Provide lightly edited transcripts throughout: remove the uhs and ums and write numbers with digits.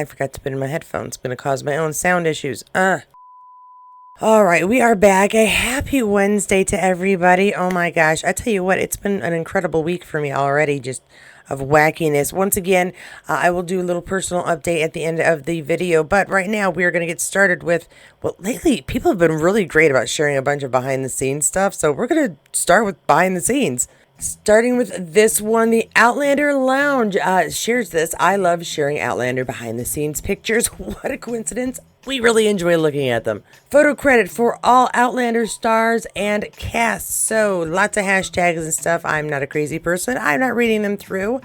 I forgot to put in my headphones. It's going to cause my own sound issues. All right, we are back. A happy Wednesday to everybody. Oh my gosh. I tell you what, it's been an incredible week for me already, just of wackiness. Once again, I will do a little personal update at the end of the video, but right now we are going to get started with, well, lately people have been really great about sharing a bunch of behind the scenes stuff, so we're going to start with behind the scenes. Starting with this one, the Outlander Lounge shares this. I love sharing Outlander behind the scenes pictures. What a coincidence. We really enjoy looking at them. Photo credit for all Outlander stars and casts. So lots of hashtags and stuff. I'm not a crazy person. I'm not reading them through.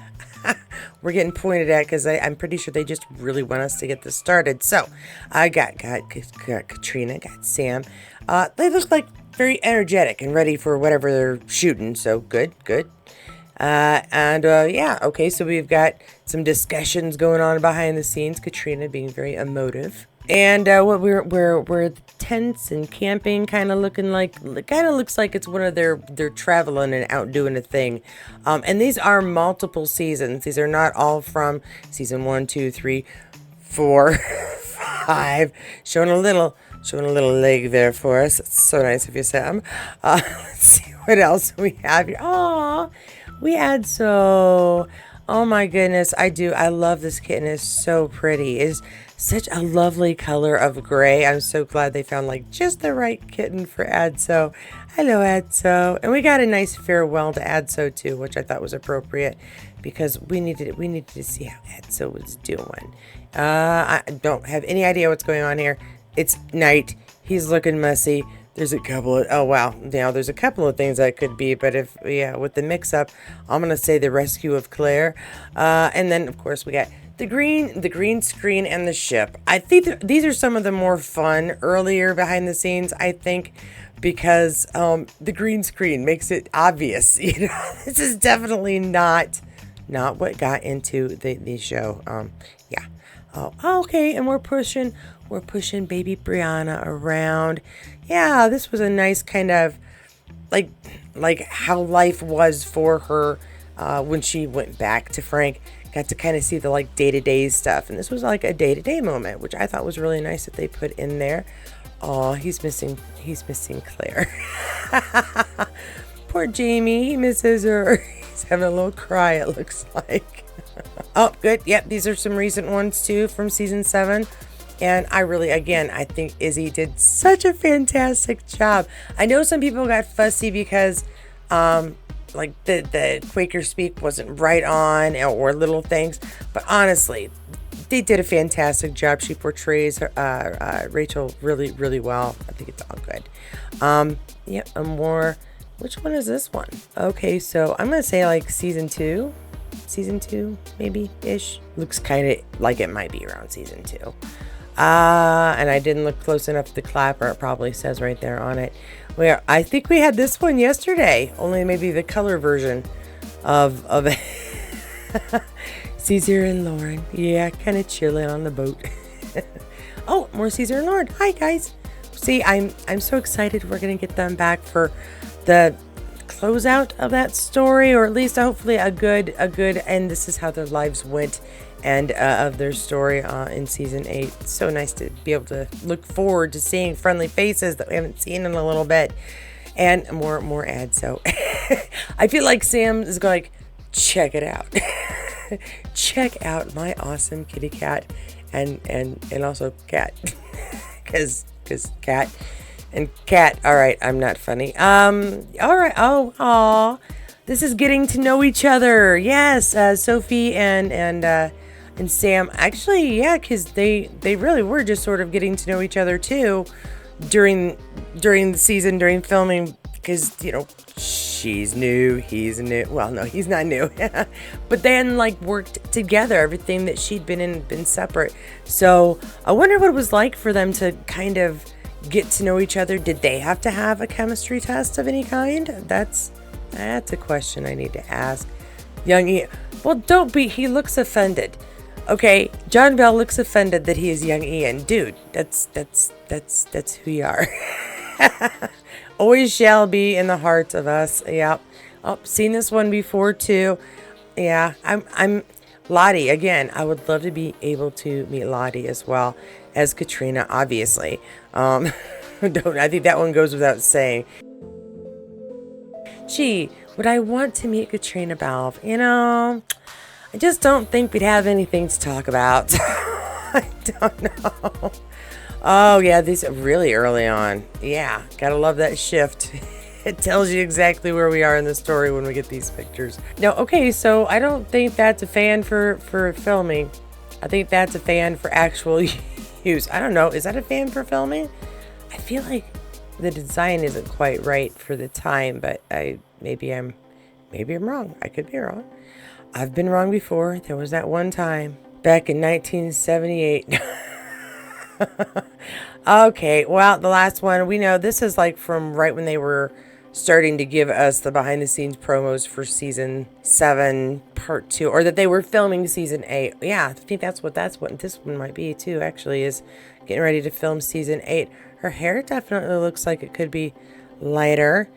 We're getting pointed at because I'm pretty sure they just really want us to get this started. So I got Caitriona, got Sam. They look like very energetic and ready for whatever they're shooting. So good. Yeah, okay, so we've got some discussions going on behind the scenes. Caitriona being very emotive. And what we're tents and camping, kind of looking like, kind of looks like it's one of they're traveling and out doing a thing. And these are multiple seasons. These are not all from season 1, 2, 3, 4, 5. Showing a little leg there for us. It's so nice of you, Sam. Let's see what else we have here. Oh, we had so. Oh my goodness, I love this kitten. It's so pretty. It's such a lovely color of gray. I'm so glad they found like just the right kitten for Adso. Hello, Adso. And we got a nice farewell to Adso too, which I thought was appropriate because we needed to see how Adso was doing. I don't have any idea what's going on here. It's night. He's looking messy. There's a couple of, oh wow, now there's a couple of things that could be, but if, yeah, with the mix up, I'm going to say the rescue of Claire. And then of course we got the green screen and the ship. I think these are some of the more fun earlier behind the scenes, I think, because the green screen makes it obvious, you know, this is definitely not what got into the show. Yeah. Oh, okay, and we're pushing baby Brianna around. Yeah, this was a nice kind of like how life was for her when she went back to Frank. Got to kind of see the like day-to-day stuff, and this was like a day-to-day moment, which I thought was really nice that they put in there. Oh, he's missing Claire. Poor Jamie, he misses her. He's having a little cry, it looks like. Oh, good. Yep, these are some recent ones too from season 7. And I think Izzy did such a fantastic job. I know some people got fussy because like the Quaker speak wasn't right on or little things. But honestly, they did a fantastic job. She portrays Rachel really, really well. I think it's all good. Yeah, a more, which one is this one? Okay, so I'm going to say like season 2 maybe ish. Looks kind of like it might be around season 2. And I didn't look close enough at the clapper. It probably says right there on it. Where I think we had this one yesterday, only maybe the color version of Caesar and Lauren. Yeah, kind of chilling on the boat. Oh, more Caesar and Lauren. Hi guys. See, I'm so excited. We're gonna get them back for the closeout of that story, or at least hopefully a good and this is how their lives went, and of their story in season 8. It's so nice to be able to look forward to seeing friendly faces that we haven't seen in a little bit, and more ads. So I feel like Sam is going like, check it out. Check out my awesome kitty cat and also cat because cat and cat. All right, I'm not funny. All right. Oh, this is getting to know each other. Yes, Sophie and Sam. Actually, yeah, because they really were just sort of getting to know each other too during the season, during filming, because you know she's new, he's new. Well, no, he's not new, but then like worked together. Everything that she'd been in been separate. So I wonder what it was like for them to kind of get to know each other. Did they have to have a chemistry test of any kind? That's a question I need to ask young Ian. Well, don't be. He looks offended. Okay, John Bell looks offended that he is young Ian. Dude, that's who you are. Always shall be in the hearts of us. Yep. Oh, seen this one before too. Yeah, I'm Lottie, again, I would love to be able to meet Lottie as well as Caitriona, obviously. I think that one goes without saying. Gee, would I want to meet Caitriona Balfe? I just don't think we'd have anything to talk about. I don't know. Oh, yeah, these are really early on. Yeah, gotta love that shift. It tells you exactly where we are in the story when we get these pictures. No, okay, so I don't think that's a fan for filming. I think that's a fan for actual use. I don't know. Is that a fan for filming? I feel like the design isn't quite right for the time, but maybe I'm wrong. I could be wrong. I've been wrong before. There was that one time back in 1978. Okay, well, the last one, we know this is like from right when they were starting to give us the behind the scenes promos for season 7 part 2, or that they were filming season 8. Yeah, I think that's what this one might be too, actually, is getting ready to film season 8. Her hair definitely looks like it could be lighter.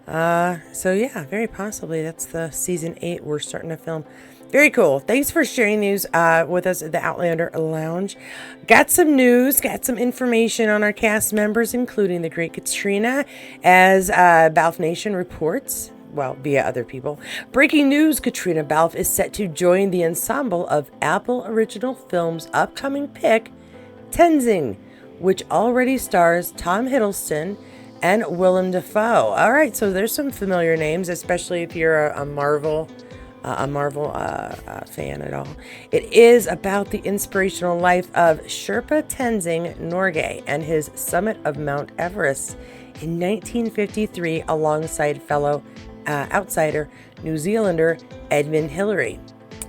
So yeah, very possibly that's the season 8 we're starting to film. Very cool. Thanks for sharing news with us at the Outlander Lounge. Got some news, got some information on our cast members, including the great Caitriona, as Balfe Nation reports, well, via other people. Breaking news, Caitriona Balfe is set to join the ensemble of Apple Original Films' upcoming pick, Tenzing, which already stars Tom Hiddleston and Willem Dafoe. All right, so there's some familiar names, especially if you're a Marvel fan at all. It is about the inspirational life of Sherpa Tenzing Norgay and his summit of Mount Everest in 1953 alongside fellow outsider New Zealander Edmund Hillary.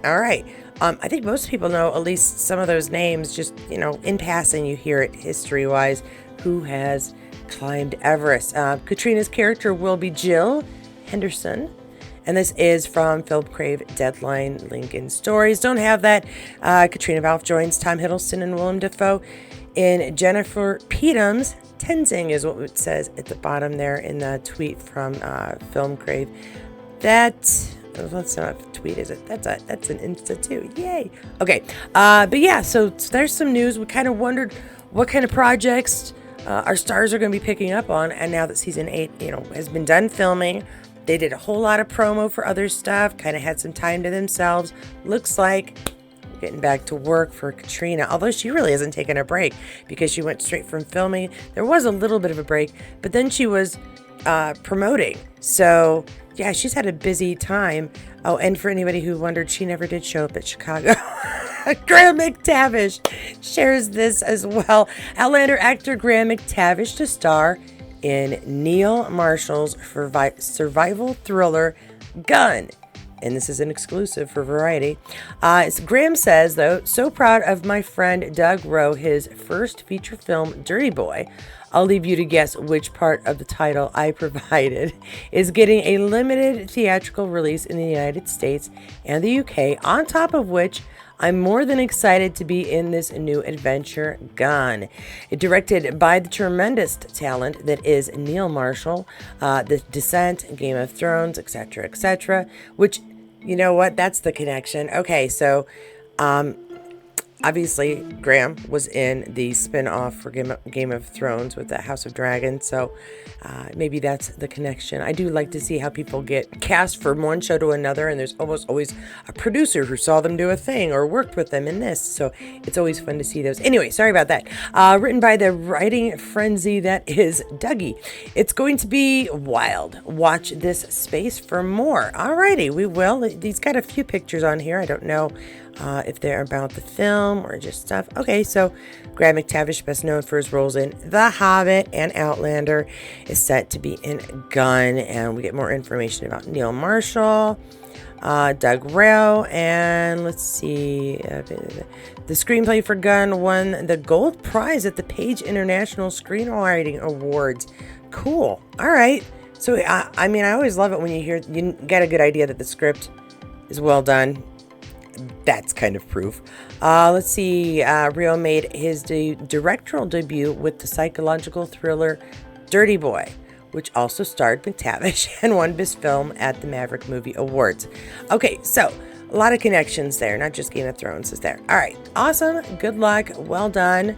All right. I think most people know at least some of those names, just, in passing, you hear it history-wise, who has climbed Everest. Caitriona's character will be Jill Henderson. And this is from Philip Crave Deadline Lincoln Stories. Don't have that. Caitriona Balfe joins Tom Hiddleston and Willem Dafoe in Jennifer Peetham's Tenzing, is what it says at the bottom there in the tweet from Film Crave. That's not a tweet, is it? That's an Insta too. Yay. Okay. But yeah, so there's some news. We kind of wondered what kind of projects our stars are going to be picking up on. And now that season 8, has been done filming, they did a whole lot of promo for other stuff, kind of had some time to themselves. Looks like we're getting back to work for Caitriona, although she really hasn't taken a break because she went straight from filming. There was a little bit of a break, but then she was promoting. So, yeah, she's had a busy time. Oh, and for anybody who wondered, she never did show up at Chicago. Graham McTavish shares this as well. Outlander actor Graham McTavish to star in Neil Marshall's survival thriller Gun. And this is an exclusive for Variety. Graham says, though, so proud of my friend Doug Rowe, his first feature film, Dirty Boy. I'll leave you to guess which part of the title I provided is getting a limited theatrical release in the United States and the UK, on top of which I'm more than excited to be in this new adventure, Gun. Directed by the tremendous talent that is Neil Marshall, The Descent, Game of Thrones, etc., etc., which, you know what, that's the connection. Okay, so obviously Graham was in the spin-off for Game of Thrones with the House of Dragons, so maybe that's the connection. I do like to see how people get cast from one show to another, and there's almost always a producer who saw them do a thing or worked with them in this, so it's always fun to see those. Anyway, sorry about that. Written by the writing frenzy that is Dougie. It's going to be wild. Watch this space for more. Alrighty, we will. He's got a few pictures on here. I don't know if they're about the film or just stuff. Okay, so Graham McTavish, best known for his roles in The Hobbit and Outlander, is set to be in Gun, and we get more information about Neil Marshall, Doug Rowe, and let's see, the screenplay for Gun won the gold prize at the Page International Screenwriting Awards. Cool. All right. So, I mean, I always love it when you get a good idea that the script is well done. That's kind of proof. Let's see. Rio made his directorial debut with the psychological thriller Dirty Boy, which also starred McTavish and won Best Film at the Maverick Movie Awards. Okay, so A lot of connections there, not just Game of Thrones is there. All right, awesome. Good luck. Well done.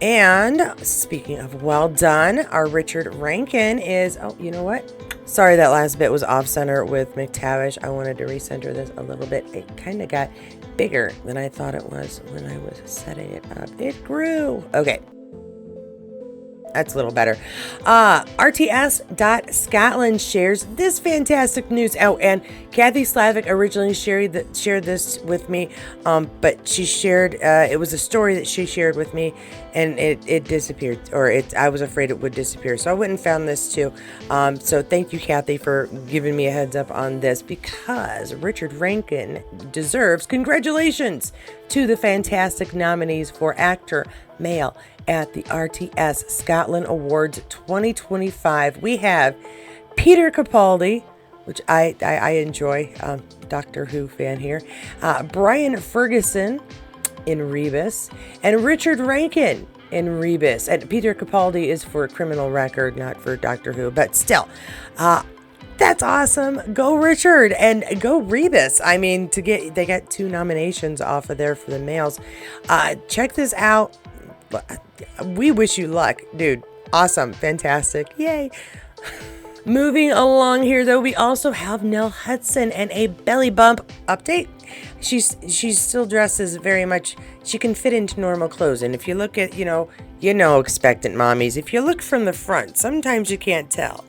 And speaking of well done, our Richard Rankin is, oh, you know what? Sorry, that last bit was off center with McTavish. I wanted to recenter this a little bit. It kind of got bigger than I thought it was when I was setting it up. It grew. Okay. That's a little better. RTS.Scotland shares this fantastic news. Oh, and Kathy Slavic originally shared this with me, but she shared, it was a story that she shared with me, and it disappeared, or I was afraid it would disappear. So I went and found this too. So thank you, Kathy, for giving me a heads up on this, because Richard Rankin deserves congratulations to the fantastic nominees for Actor Male at the RTS Scotland Awards 2025. We have Peter Capaldi, which I enjoy, Doctor Who fan here, Brian Ferguson in Rebus, and Richard Rankin in Rebus. And Peter Capaldi is for Criminal Record, not for Doctor Who, but still, that's awesome. Go Richard and go Rebus. I mean, they got 2 nominations off of there for the males. Check this out. We wish you luck, dude. Awesome. Fantastic. Yay. Moving along here, though, we also have Nell Hudson and a belly bump update. She's still dresses very much. She can fit into normal clothes. And if you look at, expectant mommies, if you look from the front, sometimes you can't tell.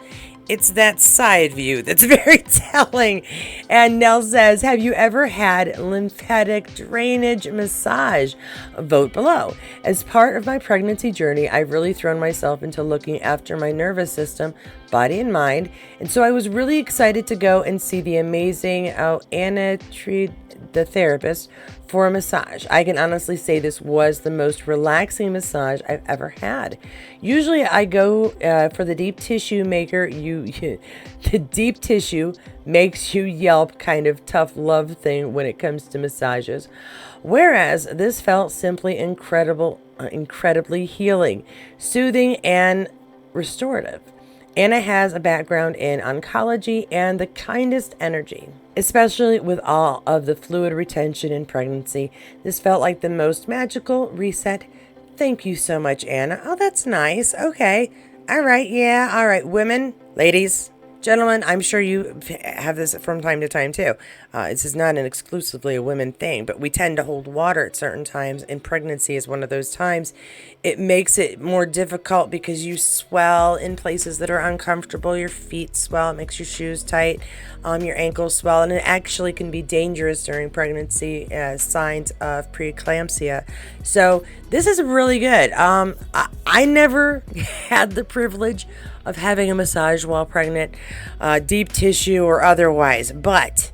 It's that side view that's very telling. And Nell says, have you ever had lymphatic drainage massage? Vote below. As part of my pregnancy journey, I've really thrown myself into looking after my nervous system, body and mind. And so I was really excited to go and see the amazing Anna Treed, the therapist, for a massage. I can honestly say this was the most relaxing massage I've ever had. Usually I go for the deep tissue maker. The deep tissue makes you yelp kind of tough love thing when it comes to massages. Whereas this felt simply incredibly healing, soothing, and restorative. Anna has a background in oncology and the kindest energy, especially with all of the fluid retention in pregnancy. This felt like the most magical reset. Thank you so much, Anna. Oh, that's nice. Okay. All right. Yeah. All right. Women, ladies, gentlemen, I'm sure you have this from time to time too. This is not an exclusively a women thing, but we tend to hold water at certain times, and pregnancy is one of those times. It makes it more difficult because you swell in places that are uncomfortable. Your feet swell. It makes your shoes tight. Your ankles swell, and it actually can be dangerous during pregnancy as signs of preeclampsia. So this is really good. I never had the privilege of having a massage while pregnant, deep tissue or otherwise, but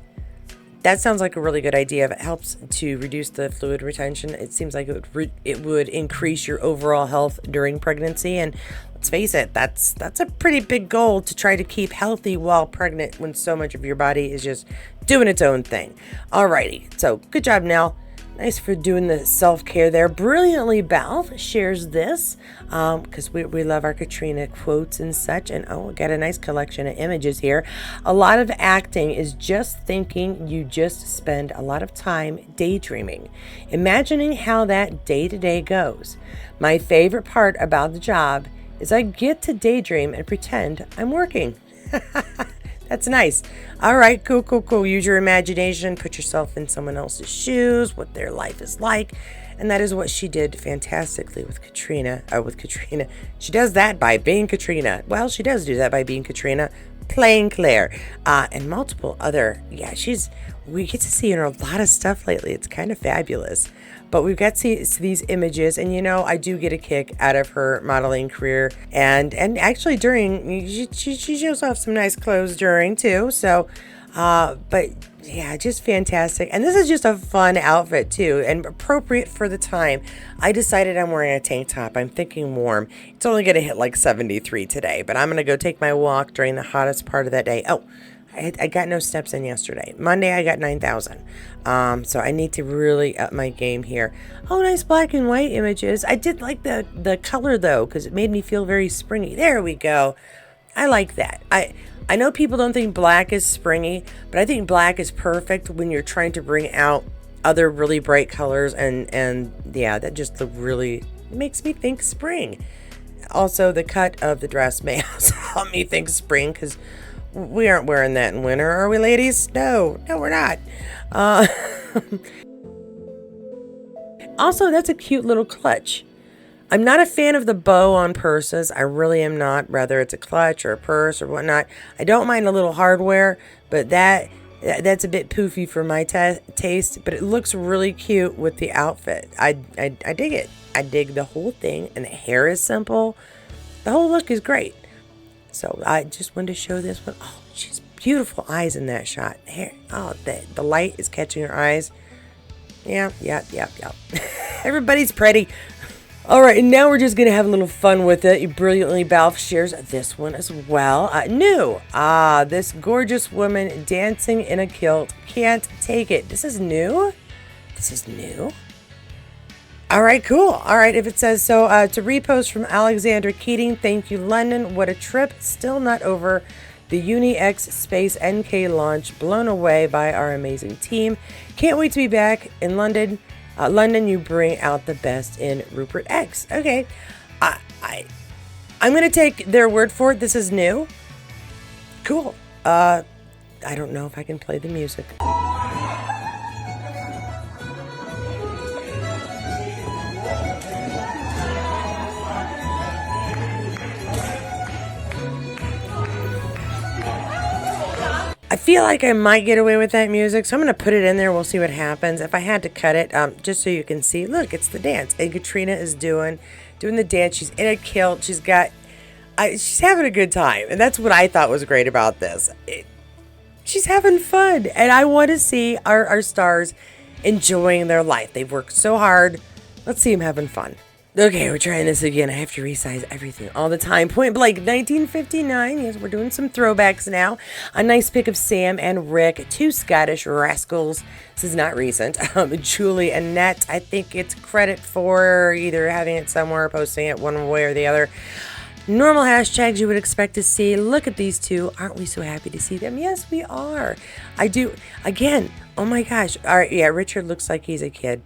that sounds like a really good idea. If it helps to reduce the fluid retention, it seems like it would increase your overall health during pregnancy. And let's face it, that's a pretty big goal, to try to keep healthy while pregnant when so much of your body is just doing its own thing. Alrighty, so good job, Nell. Nice for doing the self-care there. Brilliantly Balfe shares this because we love our Caitriona quotes and such. And we got a nice collection of images here. A lot of acting is just thinking. You just spend a lot of time daydreaming, imagining how that day-to-day goes. My favorite part about the job is I get to daydream and pretend I'm working. That's nice. All right, cool. Use your imagination. Put yourself in someone else's shoes, what their life is like. And that is what she did fantastically with Caitriona. She does that by being Caitriona. Well, she does do that by being Caitriona, playing Claire. And multiple other, we get to see her in a lot of stuff lately. It's kind of fabulous. But we've got these images, and I do get a kick out of her modeling career, and actually during, she shows off some nice clothes during too. So, but yeah, just fantastic. And this is just a fun outfit too, and appropriate for the time. I decided I'm wearing a tank top. I'm thinking warm. It's only gonna hit like 73 today, but I'm gonna go take my walk during the hottest part of that day. I got no steps in yesterday. Monday, I got 9,000. So I need to really up my game here. Oh, nice black and white images. I did like the color, though, because it made me feel very springy. There we go. I like that. I know people don't think black is springy, but I think black is perfect when you're trying to bring out other really bright colors, and yeah, that just really makes me think spring. Also, the cut of the dress may also help me think spring, because we aren't wearing that in winter, are we, ladies? No, we're not. Also, that's a cute little clutch. I'm not a fan of the bow on purses. I really am not, whether it's a clutch or a purse or whatnot. I don't mind a little hardware, but that's a bit poofy for my taste, but it looks really cute with the outfit. I dig it. I dig the whole thing, and the hair is simple. The whole look is great. So I just wanted to show this one. Oh, she's beautiful eyes in that shot. Hair, oh, the light is catching her eyes. Yeah. Everybody's pretty. All right, and now we're just going to have a little fun with it. Brilliantly Balfe shares this one as well. New. This gorgeous woman dancing in a kilt. Can't take it. This is new? This is new? All right, cool. All right, if it says so. To repost from Alexander Keating. Thank you, London. What a trip. Still not over the Uni X Space NK launch. Blown away by our amazing team. Can't wait to be back in London. London, you bring out the best in Rupert X. Okay, I'm gonna take their word for it. This is new. Cool. I don't know if I can play the music. I feel like I might get away with that music, so I'm going to put it in there. We'll see what happens. If I had to cut it, just so you can see, look, it's the dance. And Caitriona is doing the dance. She's in a kilt. She's having a good time. And that's what I thought was great about this. She's having fun. And I want to see our stars enjoying their life. They've worked so hard. Let's see them having fun. Okay, we're trying this again. I have to resize everything all the time. Point blank, 1959. Yes, we're doing some throwbacks now. A nice pic of Sam and Rick, two Scottish rascals. This is not recent. Julie and Annette. I think it's credit for either having it somewhere or posting it one way or the other. Normal hashtags you would expect to see. Look at these two. Aren't we so happy to see them? Yes, we are. I do. Again, oh my gosh. All right, yeah, Richard looks like he's a kid.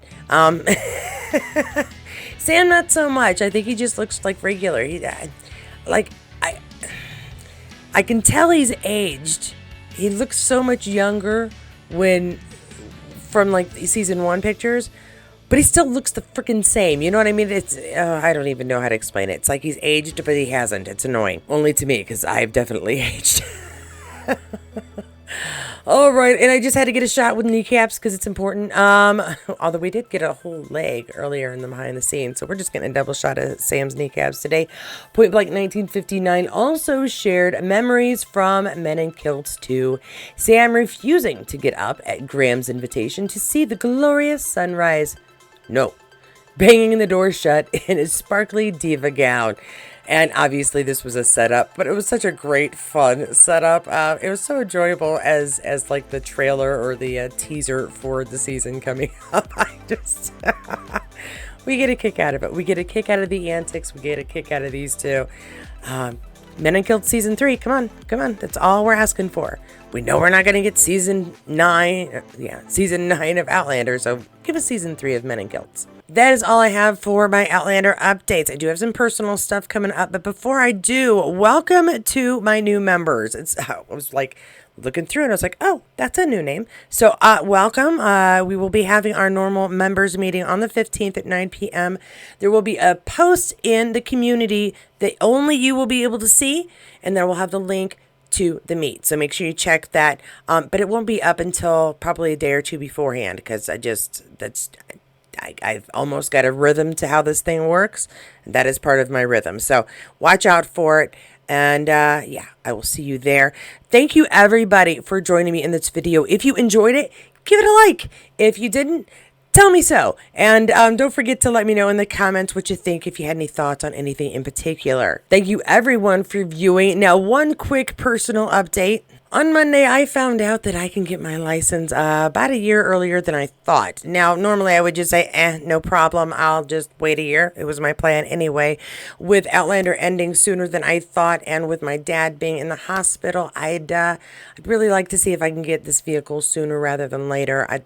Sam, not so much. I think he just looks like regular. I can tell he's aged. He looks so much younger from like season 1 pictures, but he still looks the freaking same. You know what I mean? It's I don't even know how to explain it. It's like he's aged, but he hasn't. It's annoying. Only to me, because I've definitely aged. All right, and I just had to get a shot with kneecaps because it's important. Although we did get a whole leg earlier in the behind the scenes, so we're just getting a double shot of Sam's kneecaps today. Point blank 1959 also shared memories from Men in Kilts 2. Sam refusing to get up at Graham's invitation to see the glorious sunrise. No. Banging the door shut in his sparkly diva gown. And obviously this was a setup, but it was such a great, fun setup. It was so enjoyable as like the trailer or the teaser for the season coming up. We get a kick out of it. We get a kick out of the antics. We get a kick out of these two. Men in Kilts season 3. Come on. That's all we're asking for. We know we're not going to get season 9. Season 9 of Outlander. So give us season 3 of Men in Kilts. That is all I have for my Outlander updates. I do have some personal stuff coming up, but before I do, welcome to my new members. I was like looking through and I was like, oh, that's a new name. So welcome. We will be having our normal members meeting on the 15th at 9 p.m. There will be a post in the community that only you will be able to see, and there will have the link to the meet. So make sure you check that. But it won't be up until probably a day or two beforehand, because I've almost got a rhythm to how this thing works. And that is part of my rhythm. So watch out for it. And I will see you there. Thank you, everybody, for joining me in this video. If you enjoyed it, give it a like. If you didn't, tell me so. And don't forget to let me know in the comments what you think, if you had any thoughts on anything in particular. Thank you, everyone, for viewing. Now, one quick personal update. On Monday, I found out that I can get my license about a year earlier than I thought. Now, normally I would just say, no problem. I'll just wait a year. It was my plan anyway. With Outlander ending sooner than I thought, and with my dad being in the hospital, I'd really like to see if I can get this vehicle sooner rather than later.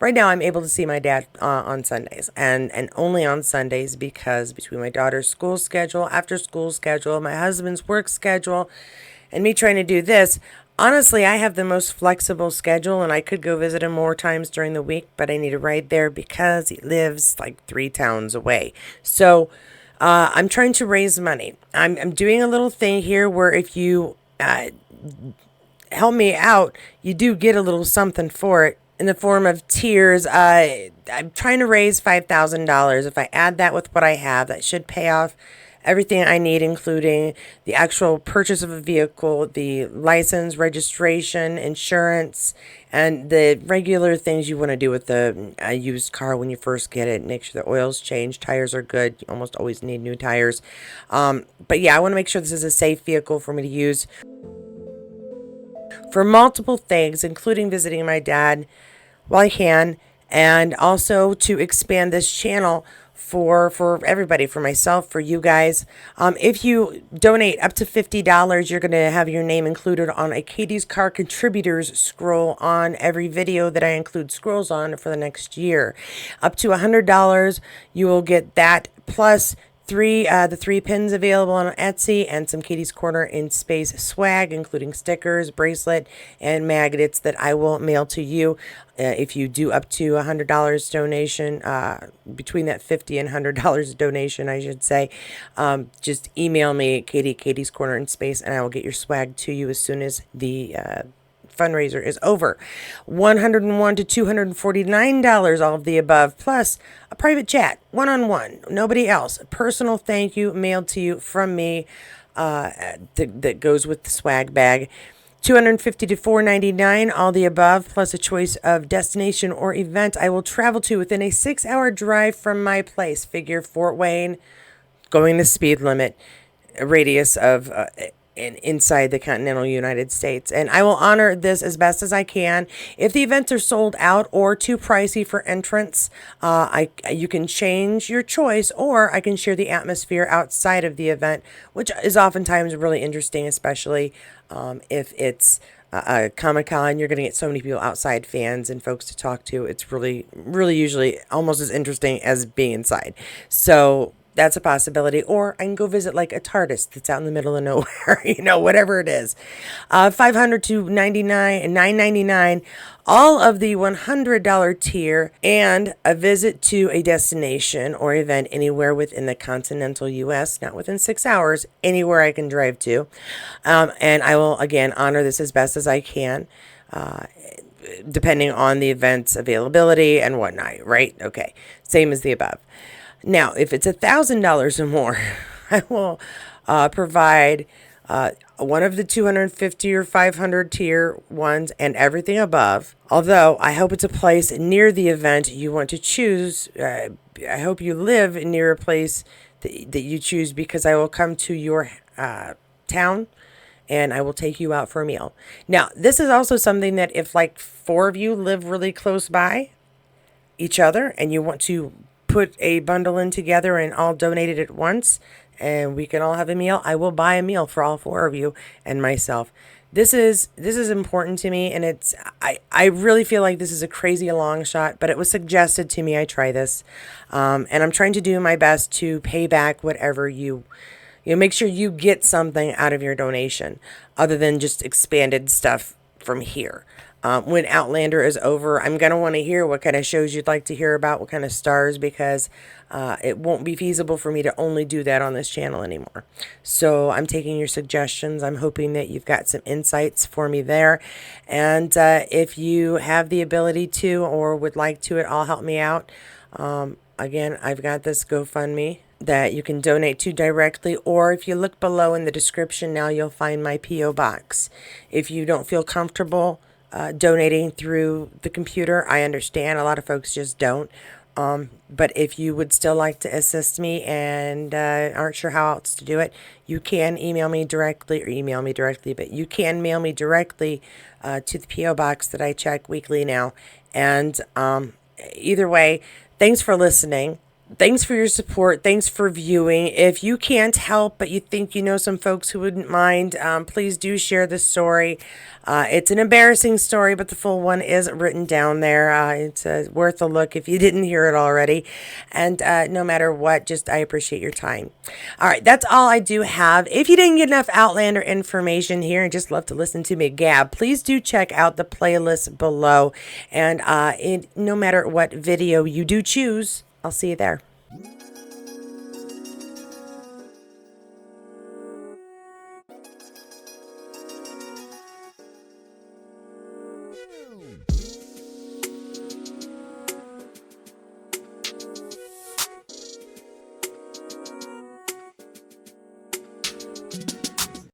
Right now, I'm able to see my dad on Sundays, and only on Sundays, because between my daughter's school schedule, after school schedule, my husband's work schedule, and me trying to do this, honestly, I have the most flexible schedule, and I could go visit him more times during the week, but I need a ride there because he lives like 3 towns away. So I'm trying to raise money. I'm doing a little thing here where if you help me out, you do get a little something for it in the form of tiers. I'm trying to raise $5,000. If I add that with what I have, that should pay off everything I need, including the actual purchase of a vehicle, the license, registration, insurance, and the regular things you want to do with the used car when you first get it. Make sure the oil's changed, tires are good. You almost always need new tires. But yeah, I want to make sure this is a safe vehicle for me to use for multiple things, including visiting my dad while I can, and also to expand this channel for everybody, for myself, for you guys. If you donate up to $50, you're going to have your name included on a Katie's Car Contributors scroll on every video that I include scrolls on for the next year. Up to $100, you will get that, plus the 3 pins available on Etsy, and some Katie's Corner in Space swag, including stickers, bracelet, and magnets that I will mail to you. If you do up to $100 donation, between that $50 and $100 donation, I should say, just email me, Katie's Corner in Space, and I will get your swag to you as soon as the fundraiser is over. $101 to $249, all of the above, plus a private chat, one-on-one, nobody else. A personal thank you mailed to you from me that goes with the swag bag. $250 to $499, all the above, plus a choice of destination or event I will travel to within a 6-hour drive from my place. Figure Fort Wayne, going the speed limit, a radius of inside the continental United States. And I will honor this as best as I can. If the events are sold out or too pricey for entrance, you can change your choice, or I can share the atmosphere outside of the event, which is oftentimes really interesting, especially if it's a Comic-Con. You're going to get so many people outside, fans and folks to talk to. It's really, really usually almost as interesting as being inside. So that's a possibility. Or I can go visit like a TARDIS that's out in the middle of nowhere, whatever it is. $500 to $999, all of the $100 tier, and a visit to a destination or event anywhere within the continental U.S., not within 6 hours, anywhere I can drive to. And I will, again, honor this as best as I can, depending on the event's availability and whatnot, right? Okay, same as the above. Now, if it's $1,000 or more, I will provide one of the 250 or 500 tier ones and everything above. Although I hope it's a place near the event you want to choose. I hope you live near a place that you choose, because I will come to your town and I will take you out for a meal. Now, this is also something that if like 4 of you live really close by each other and you want to put a bundle in together and all donate it at once, and we can all have a meal, I will buy a meal for all 4 of you and myself. This is important to me, and I really feel like this is a crazy long shot, but it was suggested to me I try this, and I'm trying to do my best to pay back whatever you make sure you get something out of your donation other than just expanded stuff from here. When Outlander is over, I'm going to want to hear what kind of shows you'd like to hear about, what kind of stars, because it won't be feasible for me to only do that on this channel anymore. So I'm taking your suggestions. I'm hoping that you've got some insights for me there. And if you have the ability to or would like to at all help me out, again, I've got this GoFundMe that you can donate to directly, or if you look below in the description now, you'll find my P.O. box. If you don't feel comfortable donating through the computer, I understand. A lot of folks just don't. But if you would still like to assist me and aren't sure how else to do it, you can email me directly, but you can mail me directly to the P.O. box that I check weekly now. And either way, thanks for listening. Thanks for your support. Thanks for viewing. If you can't help, but you think you know some folks who wouldn't mind, please do share the story. It's an embarrassing story, but the full one is written down there. It's worth a look if you didn't hear it already. And no matter what, just I appreciate your time. All right, that's all I do have. If you didn't get enough Outlander information here and just love to listen to me gab, please do check out the playlist below. And no matter what video you do choose, I'll see you there.